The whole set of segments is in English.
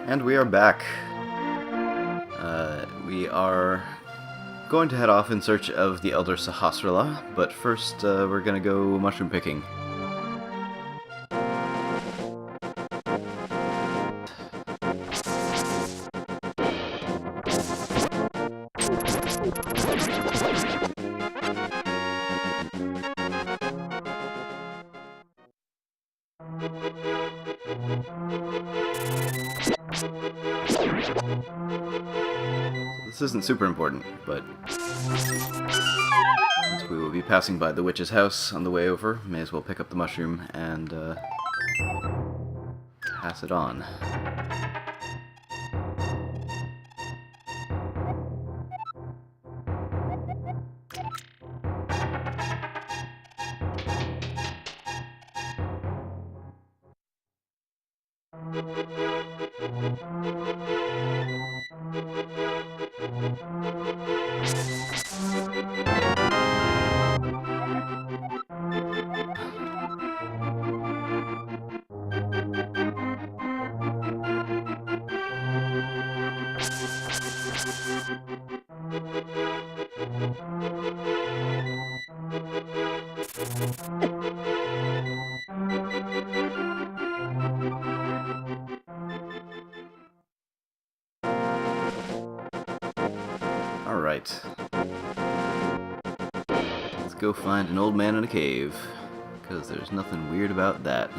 And we are back. We are going to head off in search of the Elder Sahasrara, but first we're going to go mushroom picking. This isn't super important, but since we will be passing by the witch's house on the way over, may as well pick up the mushroom and pass it on. Alright. Let's go find an old man in a cave, because there's nothing weird about that.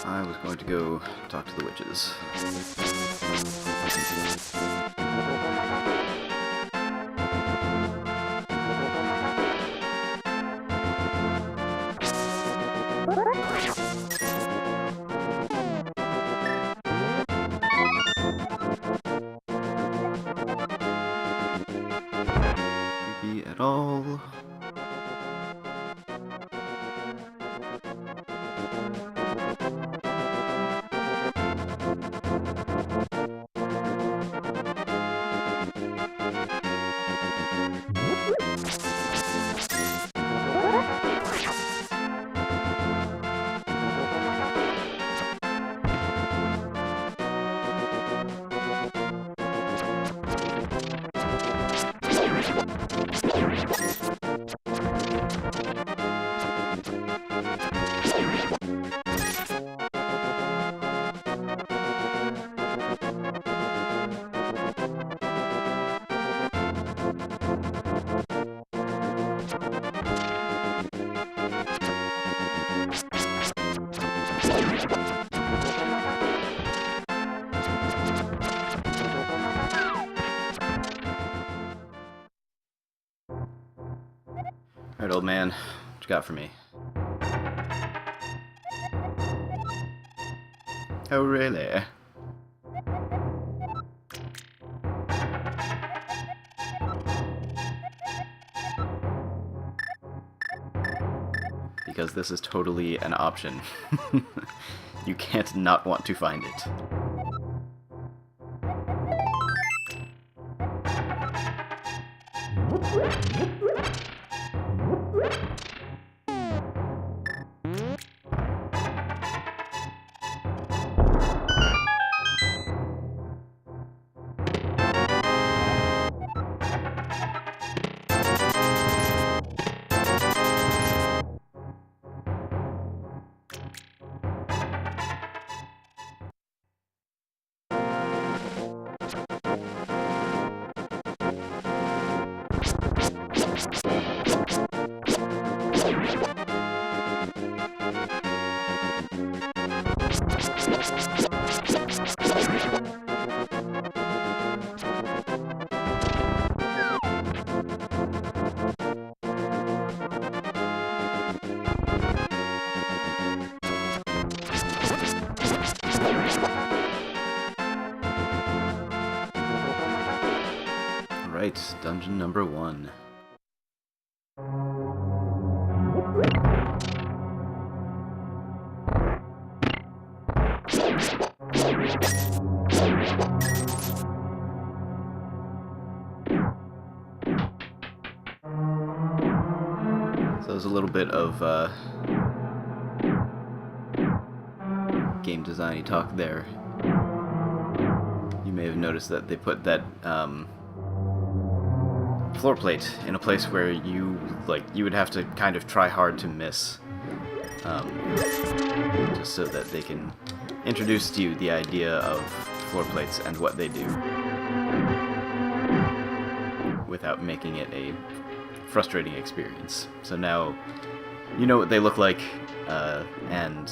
I was going to go talk to the witches. Creepy at all. Alright, old man, what you got for me? Oh, really? Because this is totally an option. You can't not want to find it. Alright, dungeon number 1. So there's a little bit of game design-y talk there. You may have noticed that they put that floor plate in a place where you would have to kind of try hard to miss, just so that they can introduce to you the idea of floor plates and what they do, without making it a frustrating experience. So now you know what they look like, and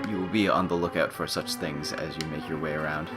you will be on the lookout for such things as you make your way around.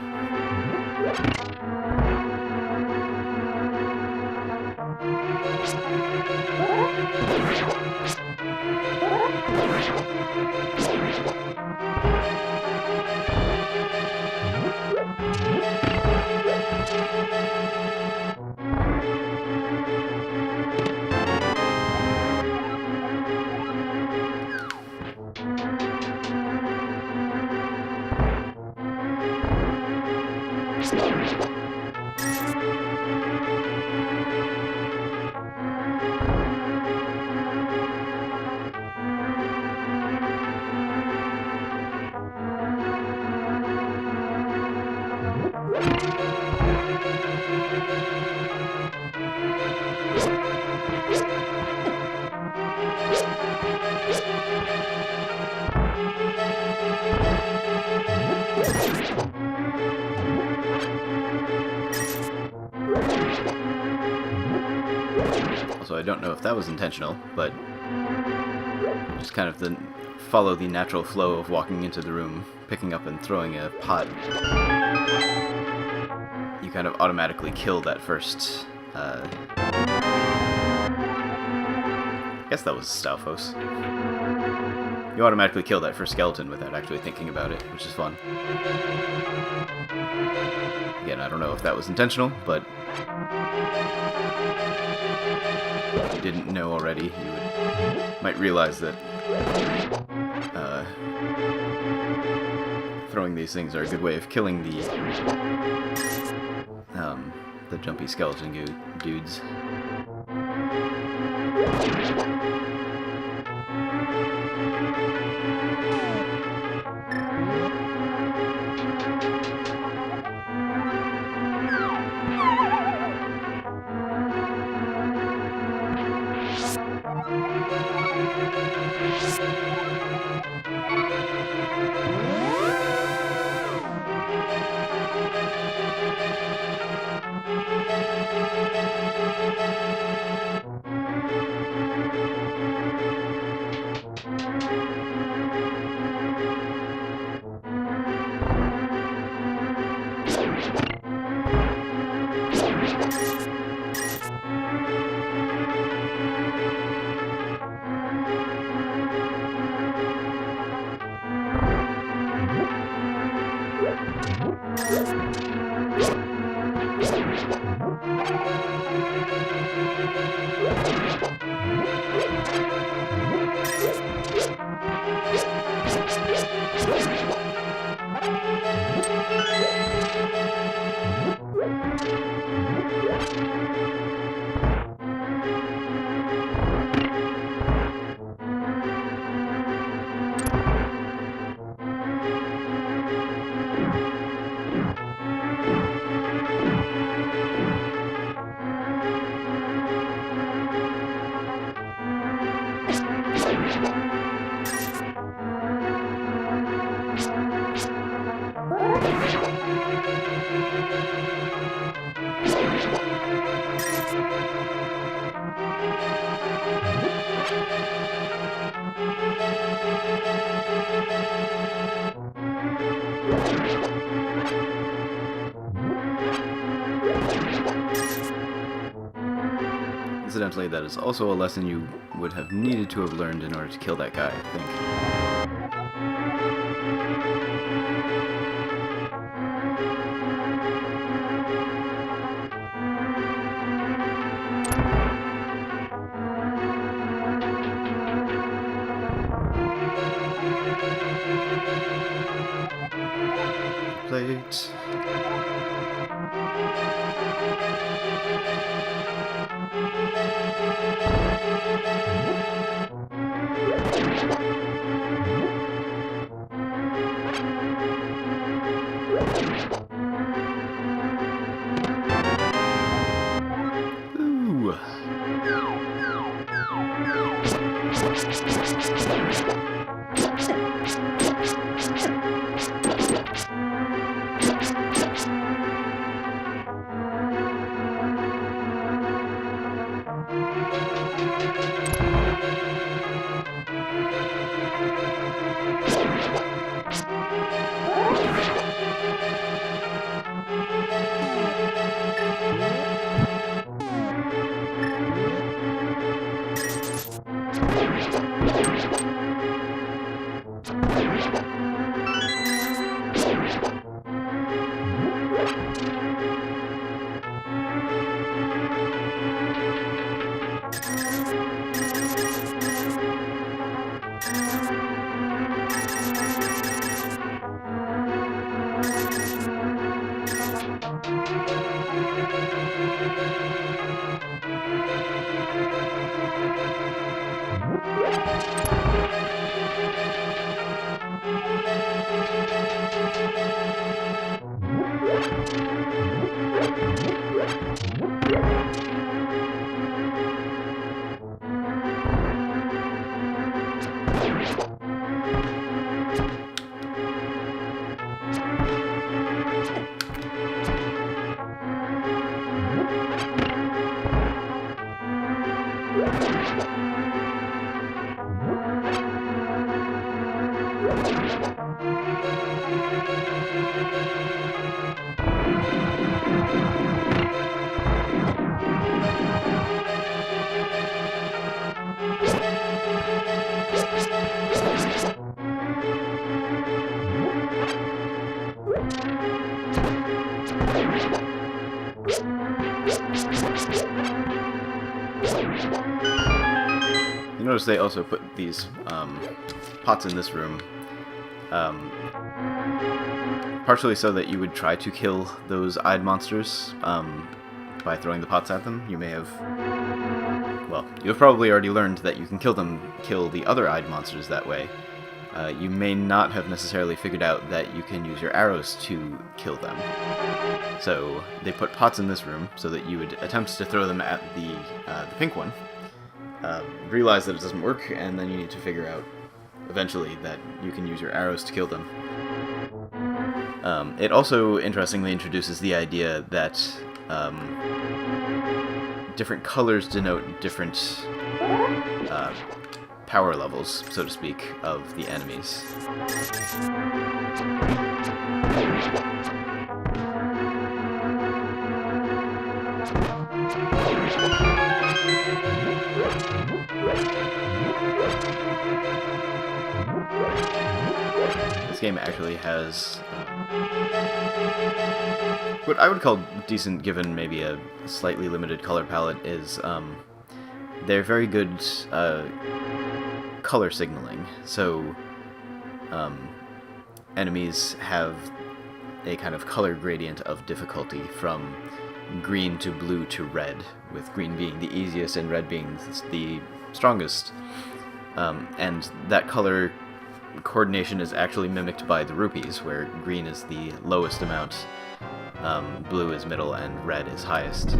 So I don't know if that was intentional, but just kind of follow the natural flow of walking into the room, picking up and throwing a pot. You kind of automatically kill that first, I guess that was Stalfos. You automatically kill that first skeleton without actually thinking about it, which is fun. Again, I don't know if that was intentional, but if you didn't know already, you might realize that throwing these things are a good way of killing the jumpy skeleton dudes. Incidentally, that is also a lesson you would have needed to have learned in order to kill that guy, I think. plate. Ooh. You notice they also put these pots in this room, partially so that you would try to kill those eyed monsters by throwing the pots at them. You may have, well, you've probably already learned that you can kill the other eyed monsters that way. You may not have necessarily figured out that you can use your arrows to kill them. So they put pots in this room so that you would attempt to throw them at the pink one, realize that it doesn't work, and then you need to figure out eventually that you can use your arrows to kill them. It also interestingly introduces the idea that different colors denote different power levels, so to speak, of the enemies. This game actually has what I would call decent, given maybe a slightly limited color palette, is they're very good color signaling. So enemies have a kind of color gradient of difficulty from green to blue to red, with green being the easiest and red being the strongest. And that color coordination is actually mimicked by the rupees, where green is the lowest amount, blue is middle, and red is highest.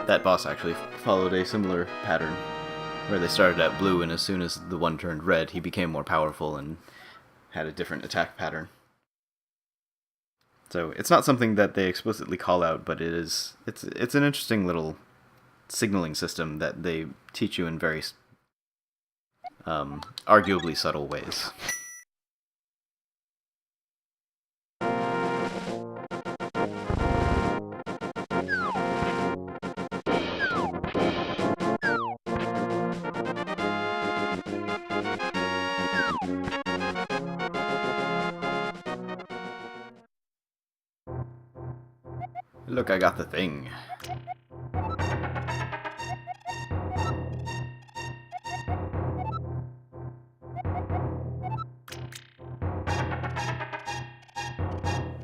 That boss actually followed a similar pattern, where they started at blue, and as soon as the one turned red, he became more powerful and had a different attack pattern. So it's not something that they explicitly call out, but it's an interesting little signaling system that they teach you in very arguably subtle ways. Look, I got the thing.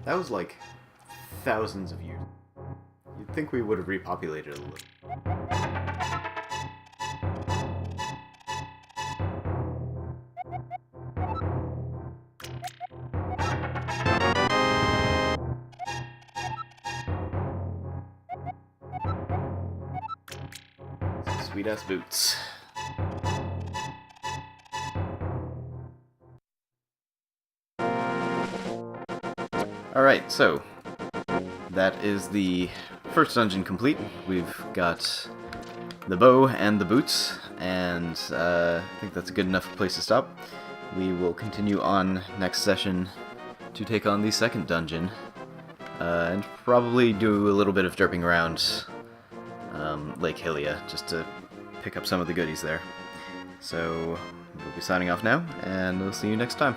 That was like thousands of years. You'd think we would have repopulated a little. Sweet ass boots. Alright, so that is the first dungeon complete. We've got the bow and the boots, and I think that's a good enough place to stop. We will continue on next session to take on the second dungeon, and probably do a little bit of derping around Lake Hylia, just to pick up some of the goodies there. So, we'll be signing off now, and we'll see you next time.